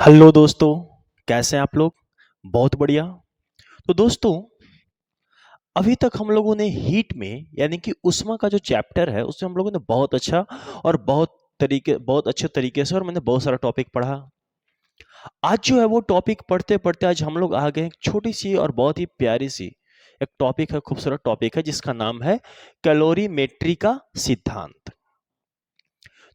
Hello दोस्तों, कैसे हैं आप लोग? बहुत बढ़िया। तो दोस्तों, अभी तक हम लोगों ने हीट में यानी कि ऊष्मा का जो चैप्टर है उसमें हम लोगों ने बहुत अच्छा और बहुत अच्छे तरीके से और मैंने बहुत सारा टॉपिक पढ़ा। आज जो है वो टॉपिक पढ़ते पढ़ते आज हम लोग आ गए एक छोटी सी और बहुत ही प्यारी सी एक टॉपिक है, खूबसूरत टॉपिक है जिसका नाम है कैलोरीमेट्री का सिद्धांत।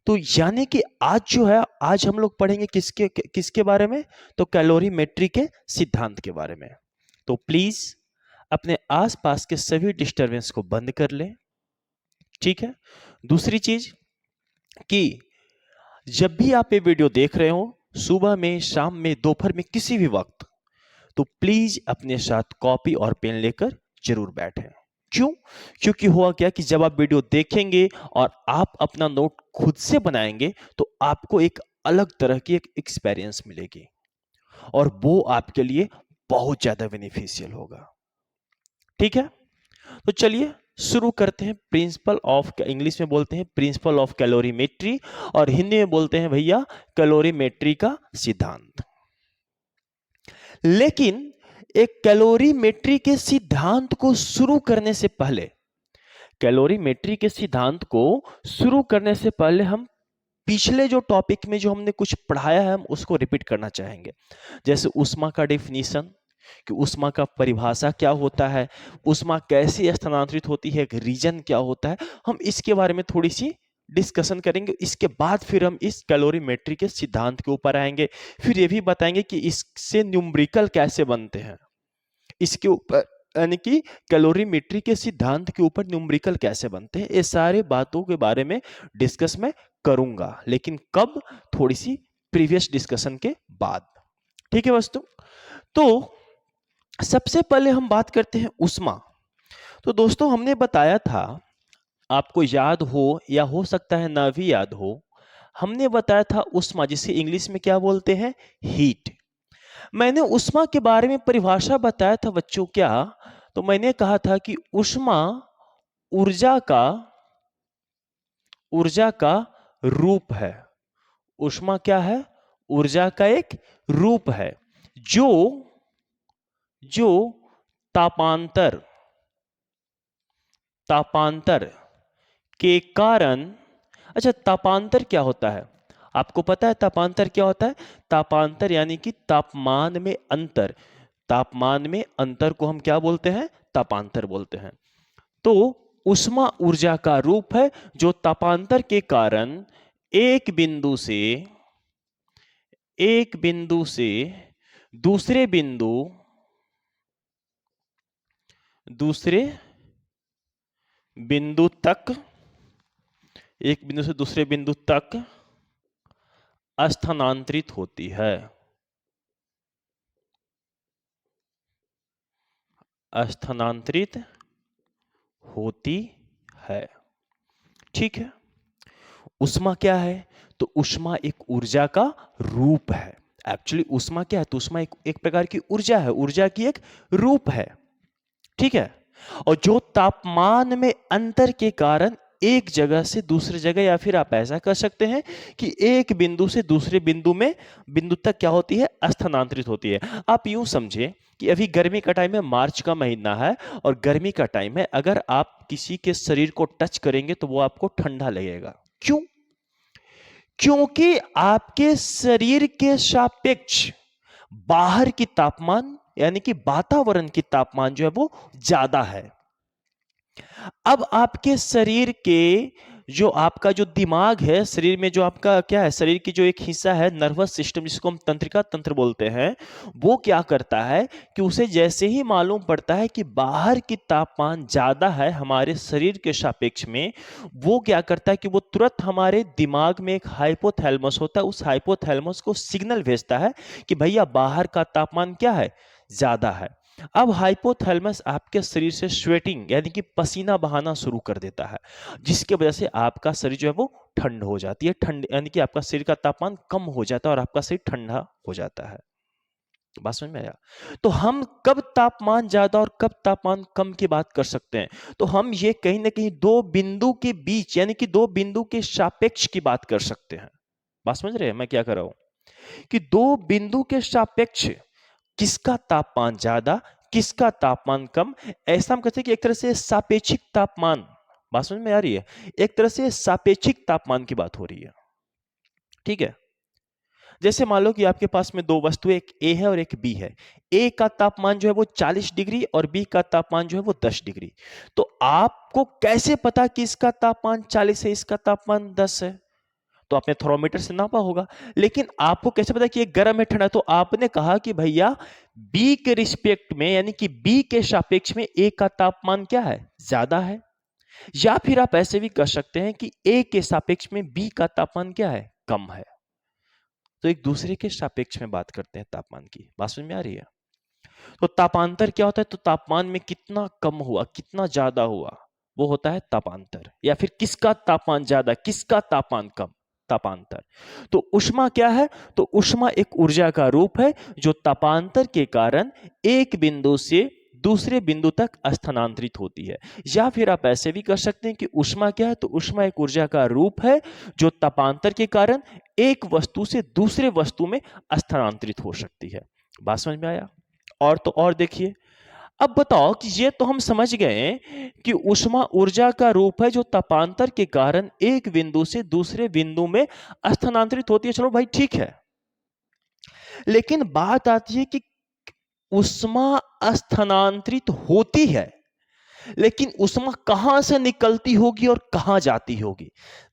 तो यानी कि आज जो है आज हम लोग पढ़ेंगे किसके किसके बारे में? तो कैलोरीमेट्री के सिद्धांत के बारे में। तो प्लीज अपने आसपास के सभी डिस्टरबेंस को बंद कर लें। ठीक है। दूसरी चीज कि जब भी आप ये वीडियो देख रहे हो, सुबह में, शाम में, दोपहर में, किसी भी वक्त, तो प्लीज अपने साथ कॉपी और पेन लेकर जरूर बैठें। क्यों? क्योंकि हुआ क्या कि जब आप वीडियो देखेंगे और आप अपना नोट खुद से बनाएंगे तो आपको एक अलग तरह की एक एक्सपीरियंस मिलेगी और वो आपके लिए बहुत ज्यादा बेनिफिशियल होगा। ठीक है। तो चलिए शुरू करते हैं। प्रिंसिपल ऑफ, इंग्लिश में बोलते हैं प्रिंसिपल ऑफ कैलोरीमेट्री और हिंदी में बोलते हैं भैया कैलोरीमेट्री का सिद्धांत। लेकिन एक कैलोरीमेट्री के सिद्धांत को शुरू करने से पहले कैलोरीमेट्री के सिद्धांत को शुरू करने से पहले हम पिछले जो टॉपिक में जो हमने कुछ पढ़ाया है हम उसको रिपीट करना चाहेंगे। जैसे ऊष्मा का डेफिनेशन, कि ऊष्मा का परिभाषा क्या होता है, ऊष्मा कैसे स्थानांतरित होती है, एक रीजन क्या होता है, हम इसके बारे में थोड़ी सी डिस्कशन करेंगे। इसके बाद फिर हम इस कैलोरीमेट्री के सिद्धांत के ऊपर आएंगे। फिर ये भी बताएंगे कि इससे न्यूमेरिकल कैसे बनते हैं, इसके ऊपर यानी कि कैलोरीमेट्री के सिद्धांत के ऊपर न्यूमेरिकल कैसे बनते हैं, ये सारे बातों के बारे में डिस्कस मैं करूंगा। लेकिन कब? थोड़ी सी प्रीवियस डिस्कशन के बाद। ठीक है दोस्तों। तो सबसे पहले हम बात करते हैं ऊष्मा। तो दोस्तों हमने बताया था, आपको याद हो या हो सकता है ना भी याद हो, हमने बताया था ऊष्मा जिसे इंग्लिश में क्या बोलते हैं? हीट। मैंने ऊष्मा के बारे में परिभाषा बताया था बच्चों, क्या? तो मैंने कहा था कि ऊष्मा ऊर्जा का ऊर्जा का रूप है। ऊष्मा क्या है? ऊर्जा का एक रूप है जो जो तापांतर तापांतर के कारण। अच्छा, तापांतर क्या होता है? आपको पता है तापांतर क्या होता है? तापांतर यानी कि तापमान में अंतर। तापमान में अंतर को हम क्या बोलते हैं? तापांतर बोलते हैं। तो ऊष्मा ऊर्जा का रूप है जो तापांतर के कारण एक बिंदु से दूसरे बिंदु दूसरे बिंदु तक एक बिंदु से दूसरे बिंदु तक स्थानांतरित होती है। स्थानांतरित होती है। ठीक है। ऊष्मा क्या है? तो ऊष्मा एक ऊर्जा का रूप है। एक्चुअली ऊष्मा क्या है? तो ऊष्मा एक प्रकार की ऊर्जा है, ऊर्जा की एक रूप है। ठीक है। और जो तापमान में अंतर के कारण एक जगह से दूसरी जगह, या फिर आप ऐसा कर सकते हैं कि एक बिंदु से दूसरे बिंदु तक क्या होती है? स्थानांतरित होती है। आप यूं समझे कि अभी गर्मी का टाइम है, मार्च का महीना है और गर्मी का टाइम है। अगर आप किसी के शरीर को टच करेंगे तो वो आपको ठंडा लगेगा। क्यों? क्योंकि आपके शरीर के सापेक्ष बाहर की तापमान यानी कि वातावरण की तापमान जो है वो ज्यादा है। अब आपके शरीर के जो आपका जो दिमाग है, शरीर में जो आपका क्या है, शरीर की जो एक हिस्सा है नर्वस सिस्टम जिसको हम तंत्रिका तंत्र बोलते हैं, वो क्या करता है कि उसे जैसे ही मालूम पड़ता है कि बाहर की तापमान ज्यादा है हमारे शरीर के सापेक्ष में, वो क्या करता है कि वो तुरंत हमारे दिमाग में एक हाइपोथैलेमस होता है, उस हाइपोथैलेमस को सिग्नल भेजता है कि भैया बाहर का तापमान क्या है? ज्यादा है। अब हाइपोथैलेमस आपके शरीर से स्वेटिंग यानी कि पसीना बहाना शुरू कर देता है, जिसकी वजह से आपका शरीर जो है वो ठंड हो जाती है। ठंड यानी कि आपका शरीर का तापमान कम हो जाता है और आपका शरीर ठंडा हो जाता है। बात समझ में आया? तो हम कब तापमान ज्यादा और कब तापमान कम की बात कर सकते हैं? तो हम ये कहीं ना कहीं दो बिंदु के बीच यानी कि दो बिंदु के सापेक्ष की बात कर सकते हैं। बात समझ रहे हैं मैं क्या कर रहा हूं? कि दो बिंदु के सापेक्ष किसका तापमान ज्यादा, किसका तापमान कम, ऐसा हम कहते हैं कि एक तरह से सापेक्षिक तापमान। बात समझ में आ रही है? एक तरह से सापेक्षिक तापमान की बात हो रही है। ठीक है, जैसे मान लो कि आपके पास में दो वस्तुएं, एक ए है और एक बी है। ए का तापमान जो है वो 40 डिग्री और बी का तापमान जो है वो 10 डिग्री। तो आपको कैसे पता कि इसका तापमान 40 है, इसका तापमान 10 है? तो आपने थर्मोमीटर से नापा होगा। लेकिन आपको कैसे पता कि ये गर्म है ठंडा? तो आपने कहा कि भैया बी के रिस्पेक्ट में, यानी कि बी के सापेक्ष में ए का तापमान क्या है, ज्यादा है। या फिर आप ऐसे भी कर सकते हैं कि ए के सापेक्ष में बी का तापमान क्या है, कम है। तो एक दूसरे के सापेक्ष में बात करते हैं तापमान की। बात समझ में आ रही है? तो तापांतर क्या होता है? तो तापमान में कितना कम हुआ, कितना ज्यादा हुआ, वो होता है तापांतर। या फिर किसका तापमान ज्यादा, किसका तापमान कम, तापांतर। तो ऊष्मा क्या है? तो ऊष्मा एक ऊर्जा का रूप है जो तापांतर के कारण एक बिंदु से दूसरे बिंदु तक स्थानांतरित होती है। या फिर आप ऐसे भी कर सकते हैं कि ऊष्मा क्या है? तो ऊष्मा एक ऊर्जा का रूप है जो तापांतर के कारण एक वस्तु से दूसरे वस्तु में स्थानांतरित हो सकती है। बात समझ में आया? और तो और देखिए, अब बताओ कि ये तो हम समझ गए कि ऊष्मा ऊर्जा का रूप है जो तापांतर के कारण एक बिंदु से दूसरे बिंदु में स्थानांतरित होती है। चलो भाई ठीक है, लेकिन बात आती है कि ऊष्मा स्थानांतरित होती है, लेकिन ऊष्मा कहां से निकलती होगी और कहां जाती होगी?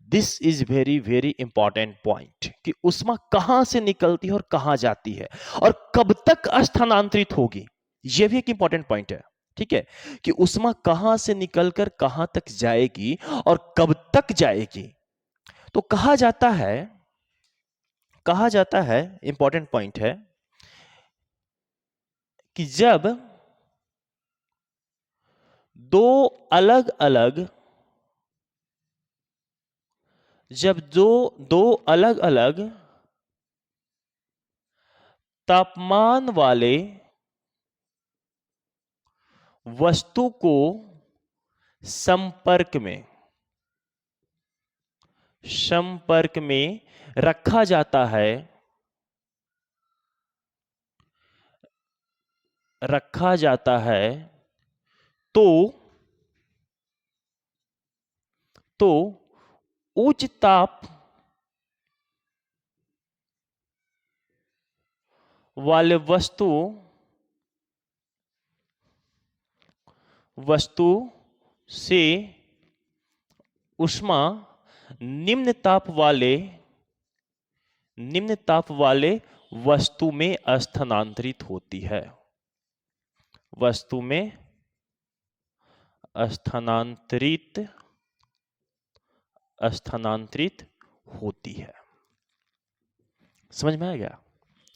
This is very very important point, कि ऊष्मा कहां से निकलती है और कहां जाती है और कब तक स्थानांतरित होगी। यह भी एक इंपॉर्टेंट पॉइंट है। ठीक है, कि ऊष्मा कहां से निकलकर कहां तक जाएगी और कब तक जाएगी। तो कहा जाता है इंपॉर्टेंट पॉइंट है कि दो अलग अलग जब दो अलग अलग तापमान वाले वस्तु को संपर्क में रखा जाता है, तो उच्च ताप वाले वस्तु से ऊष्मा निम्न ताप वाले वस्तु में स्थानांतरित होती है। वस्तु में स्थानांतरित होती है। समझ में आ गया?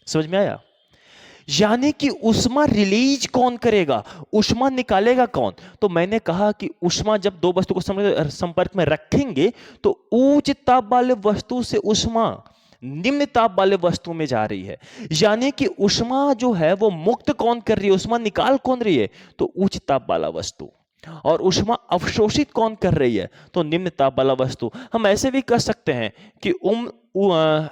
समझ में आया? यानी कि ऊष्मा रिलीज कौन करेगा, ऊष्मा निकालेगा कौन? तो मैंने कहा कि ऊष्मा जब दो वस्तु को संपर्क में रखेंगे तो उच्च ताप वाले वस्तु से ऊष्मा निम्न ताप वाले वस्तु में जा रही है। यानी कि ऊष्मा जो है वो मुक्त कौन कर रही है, ऊष्मा निकाल कौन रही है? तो उच्च ताप वाला वस्तु। और ऊष्मा अवशोषित कौन कर रही है? तो निम्न ताप वाला वस्तु। हम ऐसे भी कर सकते हैं कि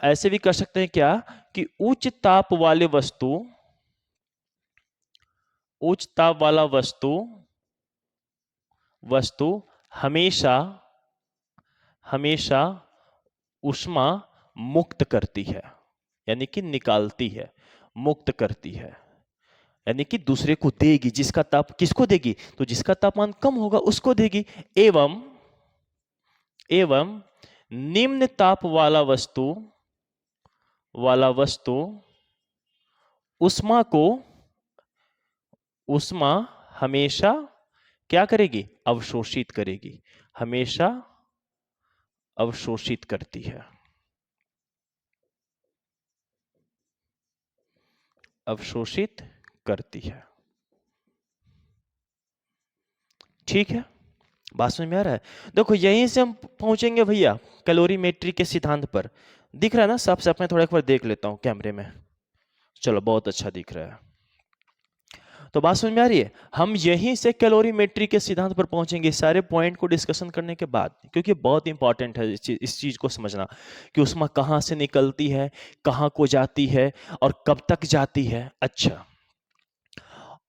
ऐसे भी कर सकते हैं क्या, कि उच्च ताप वाला वस्तु हमेशा ऊष्मा मुक्त करती है, यानी कि निकालती है, मुक्त करती है, यानी कि दूसरे को देगी। किसको देगी? तो जिसका तापमान कम होगा उसको देगी। एवं निम्न ताप वाला वस्तु ऊष्मा हमेशा क्या करेगी? अवशोषित करेगी, हमेशा अवशोषित करती है, अवशोषित करती है। ठीक है, बात समझ में आ रहा है? देखो यहीं से हम पहुंचेंगे भैया कैलोरीमेट्री के सिद्धांत पर। दिख रहा है ना साफ साफ? मैं थोड़ा एक बार देख लेता हूं कैमरे में। चलो बहुत अच्छा दिख रहा है। तो बात समझ में आ रही है? हम यहीं से कैलोरीमेट्री के सिद्धांत पर पहुंचेंगे सारे पॉइंट को डिस्कशन करने के बाद, क्योंकि बहुत इंपॉर्टेंट है इस चीज को समझना कि उष्मा कहां से निकलती है, कहां को जाती है और कब तक जाती है। अच्छा,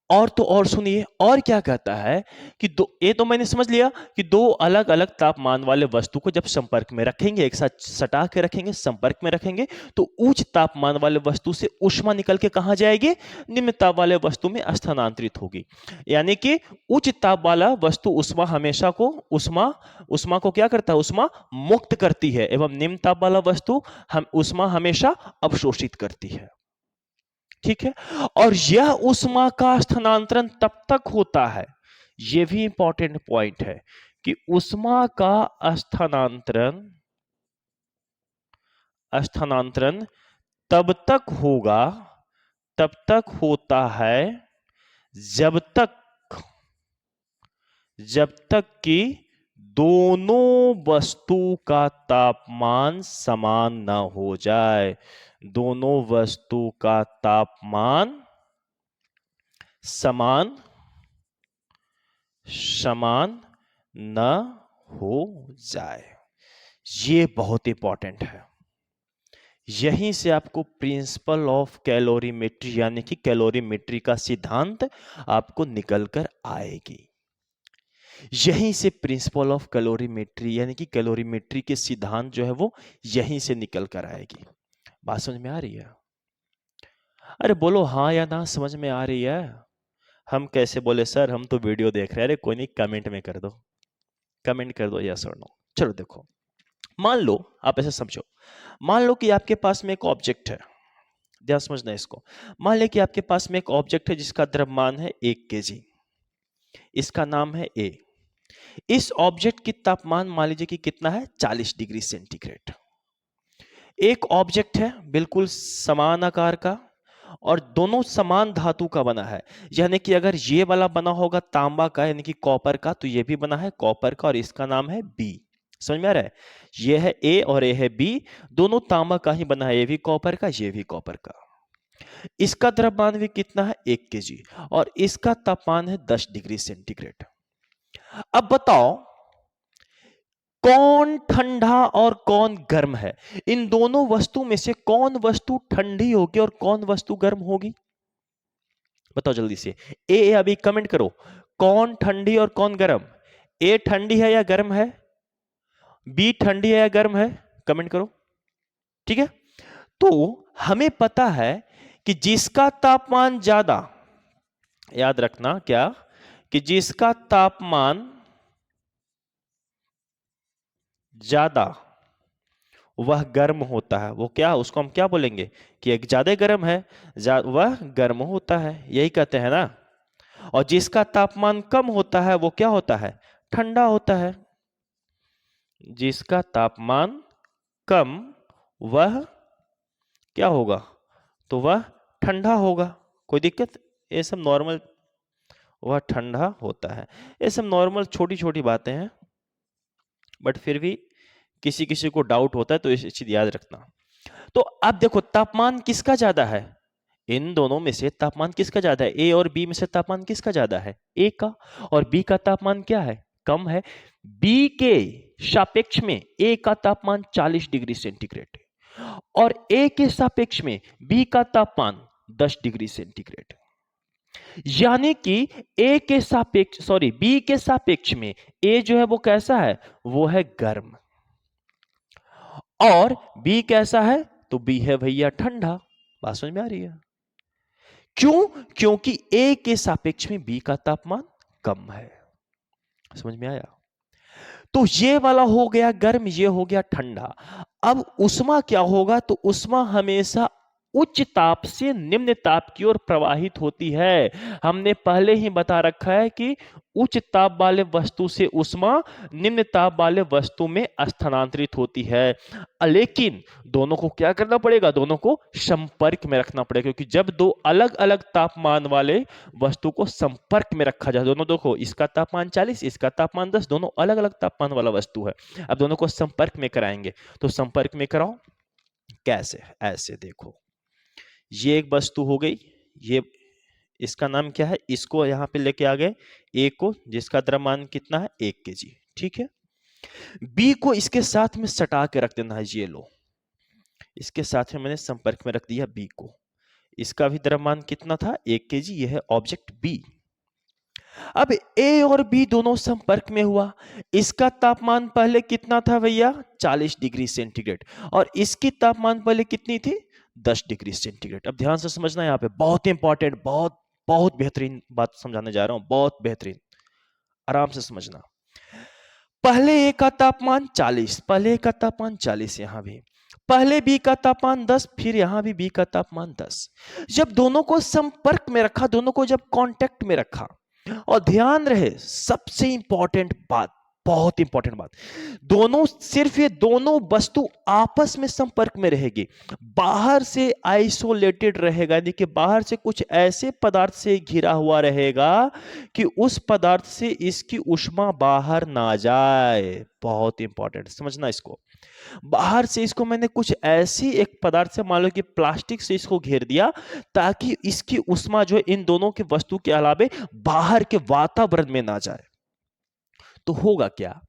और तो और सुनिए, और क्या कहता है कि दो, ये तो मैंने समझ लिया कि दो अलग अलग तापमान वाले वस्तु को जब संपर्क में रखेंगे, एक साथ सटा के रखेंगे, संपर्क में रखेंगे, तो उच्च तापमान वाले वस्तु से ऊष्मा निकल के कहां जाएगी? निम्न ताप वाले वस्तु में स्थानांतरित होगी। यानी कि उच्च ताप वाला वस्तु ऊष्मा हमेशा को ऊष्मा को क्या करता है? ऊष्मा मुक्त करती है, एवं निम्न ताप वाला वस्तु हम ऊष्मा हमेशा अवशोषित करती है। ठीक है, और यह ऊष्मा का स्थानांतरण तब तक होता है, यह भी इंपॉर्टेंट पॉइंट है कि ऊष्मा का स्थानांतरण तब तक होता है जब तक कि दोनों वस्तु का तापमान समान न हो जाए। दोनों वस्तु का तापमान समान न हो जाए। ये बहुत इंपॉर्टेंट है। यहीं से आपको प्रिंसिपल ऑफ कैलोरीमेट्री यानी कि कैलोरीमेट्री का सिद्धांत आपको निकल कर आएगी। यहीं से प्रिंसिपल ऑफ कैलोरीमेट्री यानी कि कैलोरीमेट्री के सिद्धांत जो है वो यहीं से निकल कर आएगी। बात समझ में आ रही है? अरे बोलो हाँ या ना, समझ में आ रही है? हम कैसे बोले सर, हम तो वीडियो देख रहे हैं। अरे कोई नहीं, कमेंट में कर दो, कमेंट कर दो यस और नो। चलो देखो, मान लो, आप ऐसे समझो, मान लो कि आपके पास में एक ऑब्जेक्ट है, ध्यान समझना इसको। मान ले कि आपके पास में एक ऑब्जेक्ट है जिसका द्रव्यमान है 1 केजी, इसका नाम है ए। इस ऑब्जेक्ट की तापमान मान लीजिए कि कितना है? 40 डिग्री सेंटीग्रेड। एक ऑब्जेक्ट है बिल्कुल समान आकार का और दोनों समान धातु का बना है, यानी कि अगर ये वाला बना होगा तांबा का यानी कि कॉपर का, तो ये भी बना है कॉपर का और इसका नाम है बी। समझ में आ रहा है? ये है ए और ये है बी, दोनों तांबा का ही बना है, ये भी कॉपर का, ये भी कॉपर का। इसका द्रव्यमान भी कितना है? 1 केजी, और इसका तापमान है 10 डिग्री सेंटीग्रेड। अब बताओ कौन ठंडा और कौन गर्म है? इन दोनों वस्तु में से कौन वस्तु ठंडी होगी और कौन वस्तु गर्म होगी? बताओ जल्दी से। ए अभी कमेंट करो, कौन ठंडी और कौन गर्म? ए ठंडी है या गर्म है? बी ठंडी है या गर्म है? कमेंट करो। ठीक है, तो हमें पता है कि जिसका तापमान ज्यादा, याद रखना क्या, कि जिसका तापमान ज्यादा वह गर्म होता है। वो क्या, उसको हम क्या बोलेंगे कि एक ज्यादा गर्म है, वह गर्म होता है, यही कहते हैं ना। और जिसका तापमान कम होता है वो क्या होता है? ठंडा होता है। जिसका तापमान कम वह क्या होगा? तो वह ठंडा होगा। कोई दिक्कत? ये सब नॉर्मल, वह ठंडा होता है। ये सब नॉर्मल छोटी छोटी बातें हैं, बट फिर भी किसी किसी को डाउट होता है, तो इस चीज याद रखना। तो अब देखो तापमान किसका ज्यादा है? इन दोनों में से तापमान किसका ज्यादा है? ए और बी में से तापमान किसका ज्यादा है? ए का। और बी का तापमान क्या है? कम है। बी के सापेक्ष में ए का तापमान 40 डिग्री सेंटीग्रेड और ए के सापेक्ष में बी का तापमान 10 डिग्री सेंटीग्रेड। यानी कि ए के सापेक्ष, सॉरी, बी के सापेक्ष में ए जो है वो कैसा है? वो है गर्म। और बी कैसा है? तो बी है भैया ठंडा। बात समझ में आ रही है? क्यों? क्योंकि ए के सापेक्ष में बी का तापमान कम है। समझ में आया? तो ये वाला हो गया गर्म, ये हो गया ठंडा। अब उष्मा क्या होगा? तो उष्मा हमेशा उच्च ताप से निम्न ताप की ओर प्रवाहित होती है। हमने पहले ही बता रखा है कि उच्च ताप वाले वस्तु से उष्मा निम्न ताप वाले वस्तु में स्थानांतरित होती है। लेकिन दोनों को क्या करना पड़ेगा? दोनों को संपर्क में रखना पड़ेगा, क्योंकि जब दो अलग अलग तापमान वाले वस्तु को संपर्क में रखा जाए, दोनों देखो, इसका तापमान 40, इसका तापमान 10, दोनों अलग अलग तापमान वाला वस्तु है। अब दोनों को संपर्क में कराएंगे, तो संपर्क में कराओ कैसे? ऐसे देखो, ये एक वस्तु हो गई, ये इसका नाम क्या है, इसको यहां पे लेके आ गए ए को, जिसका द्रव्यमान कितना है 1 केजी। ठीक है, बी को इसके साथ में सटा के रख देना है, ये लो, इसके साथ में मैंने संपर्क में रख दिया बी को, इसका भी द्रव्यमान कितना था 1 केजी, यह है ऑब्जेक्ट बी। अब ए और बी दोनों संपर्क में हुआ, इसका तापमान पहले कितना था भैया 40 डिग्री सेंटीग्रेड, और इसकी तापमान पहले कितनी थी 10 डिग्री सेंटीग्रेड। अब ध्यान से समझना, यहाँ पे बहुत इंपॉर्टेंट, बहुत बहुत बेहतरीन बात समझाने जा रहा हूं, बहुत बेहतरीन, आराम से समझना। पहले ए का तापमान 40, पहले ए का तापमान 40, यहां भी पहले बी का तापमान 10, फिर यहां भी बी का तापमान 10। जब दोनों को संपर्क में रखा, दोनों को जब कांटेक्ट में रखा, और ध्यान रहे सबसे इंपॉर्टेंट बात, बहुत इंपॉर्टेंट बात, दोनों, सिर्फ ये दोनों वस्तु आपस में संपर्क में रहेगी, बाहर से आइसोलेटेड रहेगा, यानी कि बाहर से कुछ ऐसे पदार्थ से घिरा हुआ रहेगा कि उस पदार्थ से इसकी ऊष्मा बाहर ना जाए। बहुत इंपॉर्टेंट, समझना इसको, बाहर से इसको मैंने कुछ ऐसी एक पदार्थ से, मान लो कि प्लास्टिक से इसको घेर दिया, ताकि इसकी ऊष्मा जो है इन दोनों के वस्तु के अलावे बाहर के वातावरण में ना जाए। तो होगा क्या,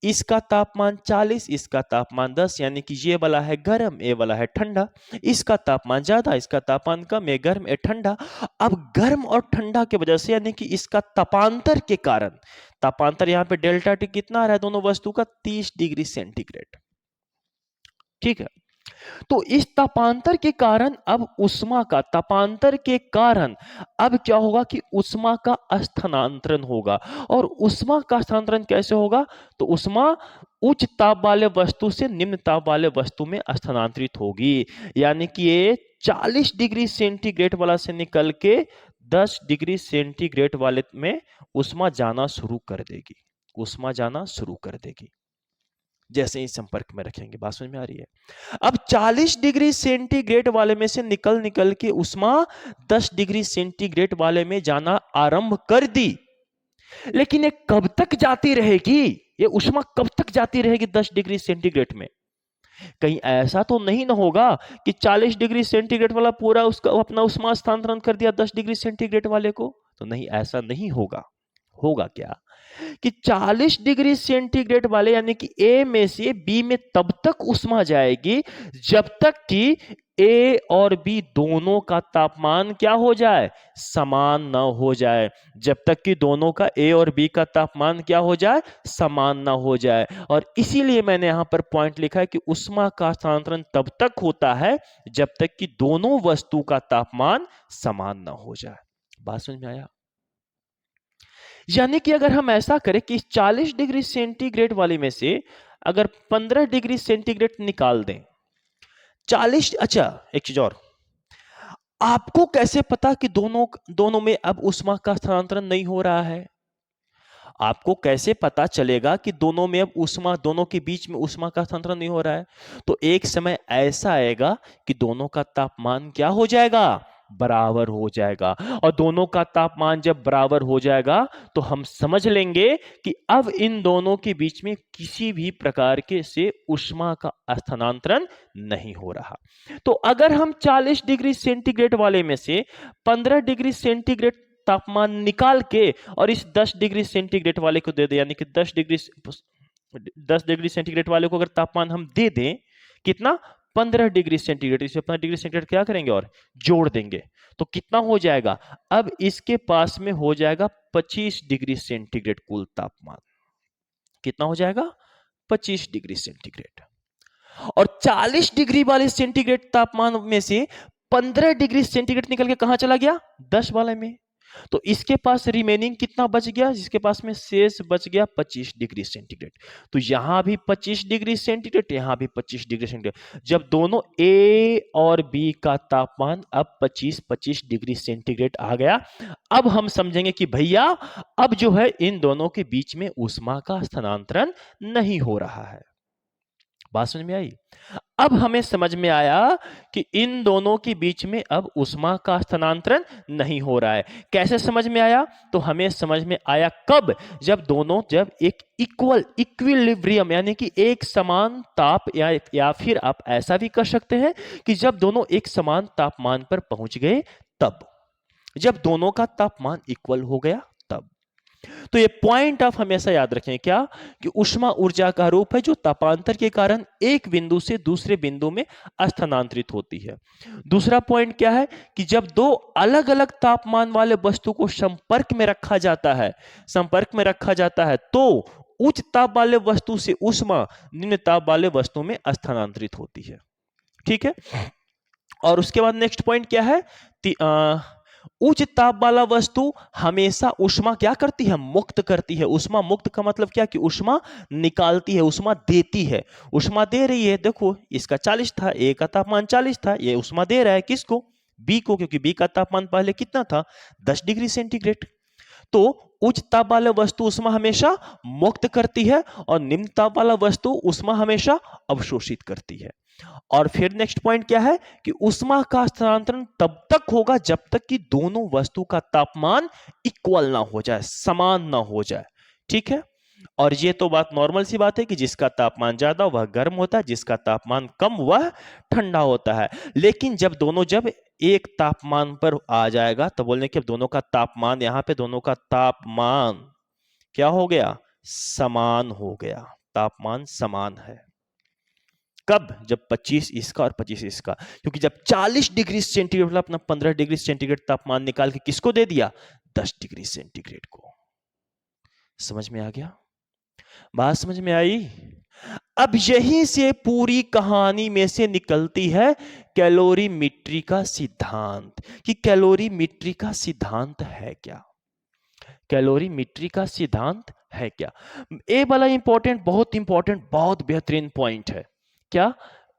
इसका तापमान 40, इसका तापमान 10, यानी कि ये वाला है गर्म, ये वाला है ठंडा, इसका तापमान ज्यादा, इसका तापमान कम, ये गर्म ये ठंडा। अब गर्म और ठंडा की वजह से, यानी कि इसका तापांतर के कारण, तापांतर यहां पे डेल्टा टी कितना आ रहा है दोनों वस्तु का 30 डिग्री सेंटीग्रेड। ठीक है, तो इस तापांतर के कारण अब ऊष्मा का, तापांतर के कारण अब क्या होगा कि ऊष्मा का स्थानांतरण होगा। और ऊष्मा का स्थानांतरण कैसे होगा, तो ऊष्मा उच्च ताप वाले वस्तु से निम्न ताप वाले वस्तु में स्थानांतरित होगी, यानी कि ये 40 डिग्री सेंटीग्रेड वाला से निकल के 10 डिग्री सेंटीग्रेड वाले में ऊष्मा जाना शुरू कर देगी, ऊष्मा जाना शुरू कर देगी जैसे ही संपर्क में रखेंगे। बात समझ में आ रही है। अब 40 डिग्री सेंटीग्रेड वाले में से निकल के ऊष्मा 10 डिग्री सेंटीग्रेड वाले में जाना आरंभ कर दी, लेकिन ये कब तक जाती रहेगी, ये ऊष्मा कब तक जाती रहेगी 10 डिग्री सेंटीग्रेड में? कहीं ऐसा तो नहीं ना होगा कि 40 डिग्री सेंटीग्रेड वाला पूरा उसका अपना ऊष्मा स्थानांतरण कर दिया 10 डिग्री सेंटीग्रेड वाले को, तो नहीं, ऐसा नहीं होगा। होगा क्या कि 40 डिग्री सेंटीग्रेड वाले, यानी कि ए में से बी में तब तक ऊष्मा जाएगी जब तक कि ए और बी दोनों का तापमान क्या हो जाए, समान न हो जाए। जब तक कि दोनों का, ए और बी का तापमान क्या हो जाए, समान न हो जाए। और इसीलिए मैंने यहां पर पॉइंट लिखा है कि ऊष्मा का स्थानांतरण तब तक होता है जब तक कि दोनों वस्तु का तापमान समान न हो जाए। बात समझ में आया? यानी कि अगर हम ऐसा करें कि 40 डिग्री सेंटीग्रेड वाले में से अगर 15 डिग्री सेंटीग्रेड निकाल दें, 40, अच्छा एक चीज और, आपको कैसे पता कि दोनों में अब ऊष्मा का स्थानांतरण नहीं हो रहा है? आपको कैसे पता चलेगा कि दोनों में अब ऊष्मा, दोनों के बीच में ऊष्मा का स्थानांतरण नहीं हो रहा है? तो एक समय ऐसा आएगा कि दोनों का तापमान क्या हो जाएगा, बराबर हो जाएगा। और दोनों का तापमान जब बराबर हो जाएगा तो हम समझ लेंगे कि अब इन दोनों के बीच में किसी भी प्रकार के से ऊष्मा का स्थानांतरण नहीं हो रहा। तो अगर हम 40 डिग्री सेंटीग्रेड वाले में से 15 डिग्री सेंटीग्रेड तापमान निकाल के और इस 10 डिग्री सेंटीग्रेड वाले को दे दे, यानी कि 10 डिग्री सेंटीग्रेड वाले को अगर तापमान हम दे दें कितना, 15 डिग्री सेंटीग्रेड, इसे 15 डिग्री सेंटीग्रेड क्या करेंगे और जोड़ देंगे, तो कितना हो जाएगा, अब इसके पास में हो जाएगा 25 डिग्री सेंटीग्रेड कुल तापमान। कितना हो जाएगा, 25 डिग्री सेंटीग्रेड। और 40 डिग्री वाले सेंटीग्रेड तापमान में से 15 डिग्री सेंटीग्रेड निकल के कहां चला गया, 10 वाले में। तो इसके पास रिमेनिंग कितना बच गया, जिसके पास में शेष बच गया 25 डिग्री सेंटीग्रेड। तो यहां भी 25 डिग्री सेंटीग्रेड, यहां भी 25 डिग्री सेंटीग्रेड। जब दोनों ए और बी का तापमान अब 25-25 डिग्री सेंटीग्रेड आ गया, अब हम समझेंगे कि भैया अब जो है इन दोनों के बीच में ऊष्मा का स्थानांतरण नहीं हो रहा है। बात समझ में आई? अब हमें समझ में आया कि इन दोनों के बीच में अब ऊष्मा का स्थानांतरण नहीं हो रहा है। कैसे समझ में आया, तो हमें समझ में आया कब, जब एक इक्विलिब्रियम यानी कि एक समान ताप, या फिर आप ऐसा भी कर सकते हैं कि जब दोनों एक समान तापमान पर पहुंच गए तब। जब दोनों का तापमान इक्वल हो गया तब। तो ये पॉइंट आप हमेशा याद रखें क्या, कि ऊष्मा ऊर्जा का रूप है जो तापांतर के कारण एक बिंदु से दूसरे बिंदु में स्थानांतरित होती है। दूसरा पॉइंट क्या है, कि जब दो अलग अलग तापमान वाले वस्तु को संपर्क में रखा जाता है, संपर्क में रखा जाता है, तो उच्च ताप वाले वस्तु से ऊष्मा निम्न ताप वाले वस्तु में स्थानांतरित होती है। ठीक है। और उसके बाद नेक्स्ट पॉइंट क्या है, उच्च ताप वाला वस्तु हमेशा ऊष्मा क्या करती है, मुक्त करती है। ऊष्मा मुक्त का मतलब क्या, कि ऊष्मा निकालती है, ऊष्मा देती है। ऊष्मा दे रही है, देखो इसका 40 था, ए का तापमान 40 था, ये ऊष्मा दे रहा है किसको, बी को, क्योंकि बी का तापमान पहले कितना था, 10 डिग्री सेंटीग्रेड। तो उच्च ताप वाला वस्तु ऊष्मा हमेशा मुक्त करती है और निम्न ताप वाला वस्तु ऊष्मा हमेशा अवशोषित करती है। और फिर नेक्स्ट पॉइंट क्या है, कि ऊष्मा का स्थानांतरण तब तक होगा जब तक कि दोनों वस्तु का तापमान इक्वल ना हो जाए, समान ना हो जाए। ठीक है। और ये तो बात नॉर्मल सी बात है कि जिसका तापमान ज्यादा वह गर्म होता है, जिसका तापमान कम वह ठंडा होता है। लेकिन जब एक तापमान पर आ जाएगा तो बोलने के दोनों का तापमान, यहां पे दोनों का तापमान क्या हो गया, समान हो गया। तापमान समान है। कब, जब 25 इसका और 25 इसका, क्योंकि जब 40 डिग्री सेंटीग्रेड वाला अपना 15 डिग्री सेंटीग्रेड तापमान निकाल के किसको दे दिया, 10 डिग्री सेंटीग्रेड को। समझ में आ गया, बात समझ में आई। अब यहीं से पूरी कहानी में से निकलती है कैलोरीमेट्री का सिद्धांत, कि कैलोरीमेट्री का सिद्धांत है क्या, कैलोरीमेट्री का सिद्धांत है क्या। ए वाला इंपॉर्टेंट, बहुत इंपॉर्टेंट, बहुत बेहतरीन पॉइंट है। क्या,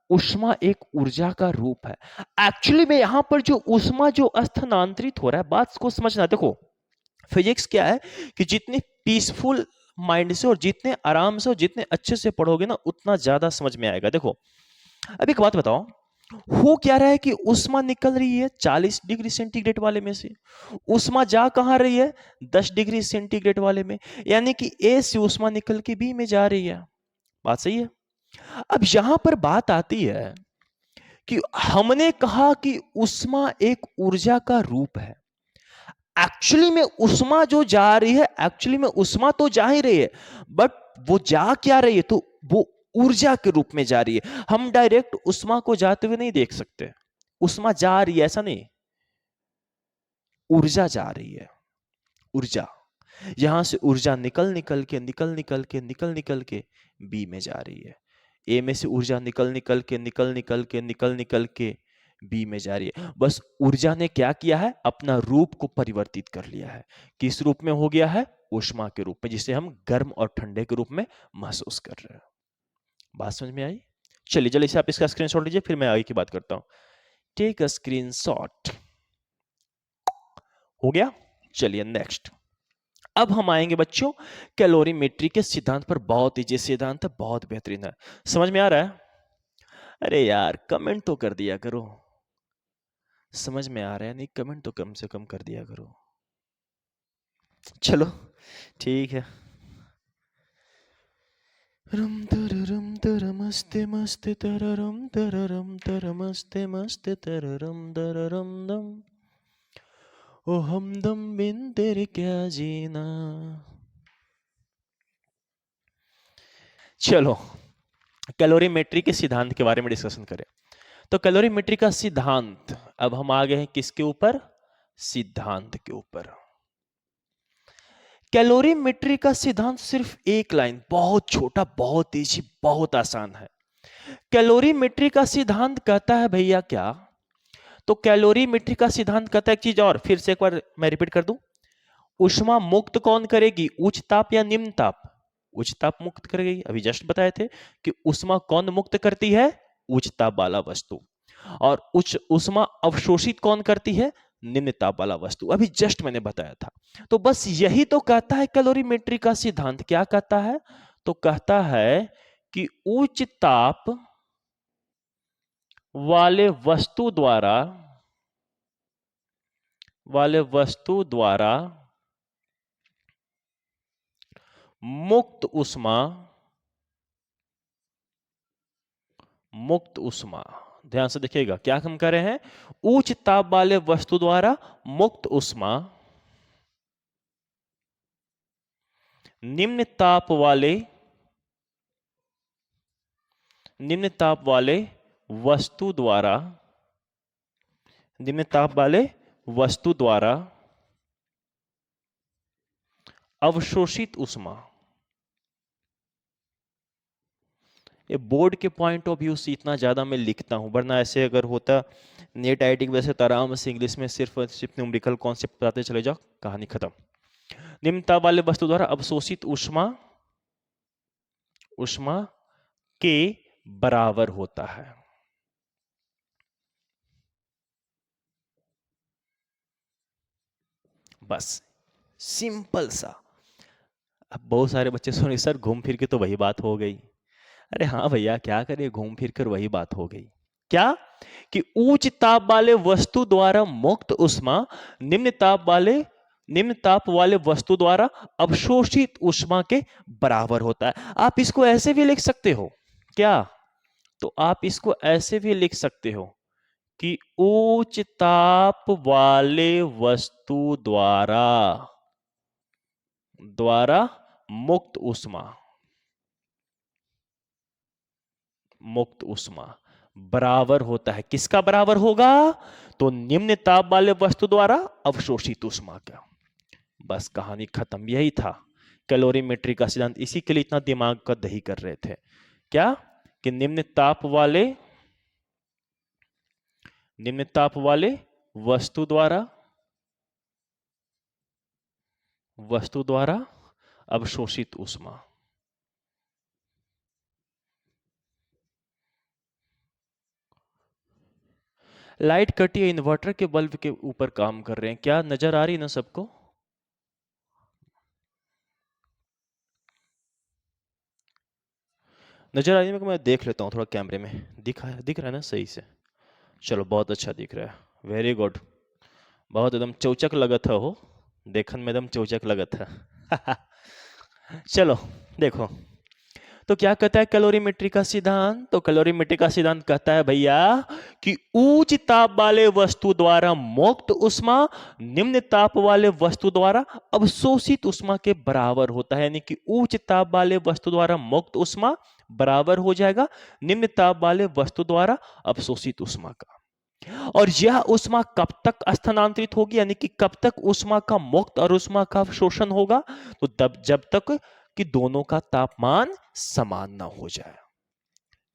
ऊष्मा एक ऊर्जा का रूप है। एक्चुअली में यहां पर जो ऊष्मा जो स्थानांतरित हो रहा है, बात को समझना। देखो फिजिक्स क्या है, कि जितनी पीसफुल माइंड से और जितने आराम से और जितने अच्छे से पढ़ोगे ना, उतना ज्यादा समझ में आएगा। देखो अब एक बात बताओ, हो क्या रहा है कि ऊष्मा निकल रही है 40 डिग्री सेंटीग्रेड वाले में से, ऊष्मा जा कहां रही है, 10 डिग्री सेंटीग्रेड वाले में, यानी कि ए से ऊष्मा निकल के बी में जा रही है। बात सही है। अब यहां पर बात आती है कि हमने कहा कि ऊष्मा एक ऊर्जा का रूप है। एक्चुअली में ऊष्मा जो जा रही है, एक्चुअली में ऊष्मा तो जा ही रही है, बट वो जा क्या रही है, तो वो ऊर्जा के रूप में जा रही है। हम डायरेक्ट ऊष्मा को जाते हुए नहीं देख सकते, ऊष्मा जा रही है ऐसा नहीं, ऊर्जा जा रही है। ऊर्जा, यहां से ऊर्जा निकल निकल के बी में जा रही है। ए में से ऊर्जा निकल निकल के बी में जा रही है। बस ऊर्जा ने क्या किया है, अपना रूप को परिवर्तित कर लिया है। किस रूप में हो गया है, ऊष्मा के रूप में, जिसे हम गर्म और ठंडे के रूप में महसूस कर रहे हैं। बात समझ में आई। चलिए जल्दी से आप इसका स्क्रीनशॉट लीजिए, फिर मैं आगे की बात करता हूं। Take a screenshot. हो गया। चलिए नेक्स्ट। अब हम आएंगे बच्चों कैलोरीमेट्री के सिद्धांत पर। बहुत ही सिद्धांत है, बहुत बेहतरीन है। समझ में आ रहा है। अरे यार कमेंट तो कर दिया करो, समझ में आ रहा है नहीं, कमेंट तो कम से कम कर दिया करो। चलो ठीक है। रम तररम तरमस्ते मस्ते तररम तरमस्ते मस्ते तररम तररम दम, ओ हमदम बिन तेरे क्या जीना। चलो कैलोरीमेट्री के सिद्धांत के बारे में डिस्कशन करें। तो कैलोरीमेट्री का सिद्धांत, अब हम आ गए हैं किसके ऊपर, सिद्धांत के ऊपर। कैलोरीमेट्री का सिद्धांत सिर्फ एक लाइन, बहुत छोटा, बहुत इजी, बहुत आसान है। कैलोरीमेट्री का सिद्धांत कहता है भैया क्या, तो कैलोरीमेट्री का सिद्धांत कहता है एक चीज और, फिर से एक बार मैं रिपीट कर दूं। ऊष्मा मुक्त कौन करेगी, उच्च ताप या निम्न ताप, उच्च ताप मुक्त करेगी। अभी जस्ट बताए थे कि ऊष्मा कौन मुक्त करती है, उच्च ताप वाला वस्तु। और उच्च ऊष्मा अवशोषित कौन करती है, निम्न ताप वाला वस्तु। अभी जस्ट मैंने बताया था। तो बस यही तो कहता है कैलोरीमेट्री का सिद्धांत। क्या कहता है, तो कहता है कि उच्च ताप वाले वस्तु द्वारा मुक्त ऊष्मा ध्यान से देखिएगा क्या हम कर रहे हैं, उच्च ताप वाले वस्तु द्वारा मुक्त उष्मा निम्न ताप वाले वस्तु द्वारा अवशोषित उष्मा। ये बोर्ड के पॉइंट ऑफ व्यू से इतना ज्यादा मैं लिखता हूं, वरना ऐसे अगर होता नेट आईटी वैसे तो आराम से इंग्लिश में सिर्फ न्यूमेरिकल कॉन्सेप्ट बताते चले जाओ, कहानी खत्म। निम्न ताप वाले वस्तु द्वारा अवशोषित उष्मा के बराबर होता है। बस सिंपल सा। अब बहुत सारे बच्चे सुने सर घूम फिर के तो वही बात हो गई। अरे हाँ भैया क्या करें, घूम फिर कर वही बात हो गई। क्या कि उच्च ताप वाले वस्तु द्वारा मुक्त उष्मा निम्न ताप वाले वस्तु द्वारा अवशोषित उष्मा के बराबर होता है। आप इसको ऐसे भी लिख सकते हो क्या, तो आप इसको ऐसे भी लिख सकते हो कि उच्च ताप वाले वस्तु द्वारा मुक्त उष्मा बराबर होता है, किसका बराबर होगा, तो निम्न ताप वाले वस्तु द्वारा अवशोषित उष्मा का। बस कहानी खत्म, यही था कैलोरीमेट्री का सिद्धांत। इसी के लिए इतना दिमाग का दही कर रहे थे क्या, कि निम्न ताप वाले वस्तु द्वारा अवशोषित उष्मा। लाइट कटी है, इन्वर्टर के बल्ब के ऊपर काम कर रहे हैं, क्या नजर आ रही ना सबको? नजर आ रही है? मैं देख लेता हूँ थोड़ा कैमरे में, दिख रहा है ना सही से? चलो बहुत अच्छा दिख रहा है, वेरी गुड। बहुत एकदम चौचक लगत है हो, देखन में एकदम चौचक लगत है। चलो देखो, तो क्या कहता है कैलोरीमेट्री का सिद्धांत, तो कैलोरीमेट्री का सिद्धांत कहता है भैया कि उच्च ताप वाले वस्तु द्वारा मुक्त उष्मा निम्न ताप वाले वस्तु द्वारा अवशोषित उष्मा के बराबर होता है। यानी कि उच्च ताप वाले वस्तु द्वारा मुक्त उष्मा बराबर हो जाएगा निम्न ताप वाले वस्तु द्वारा अवशोषित उष्मा का। और यह उष्मा कब तक स्थानांतरित होगी, यानी कि कब तक उष्मा का मुक्त और उष्मा का अवशोषण होगा, तो तब जब तक कि दोनों का तापमान समान ना हो जाए।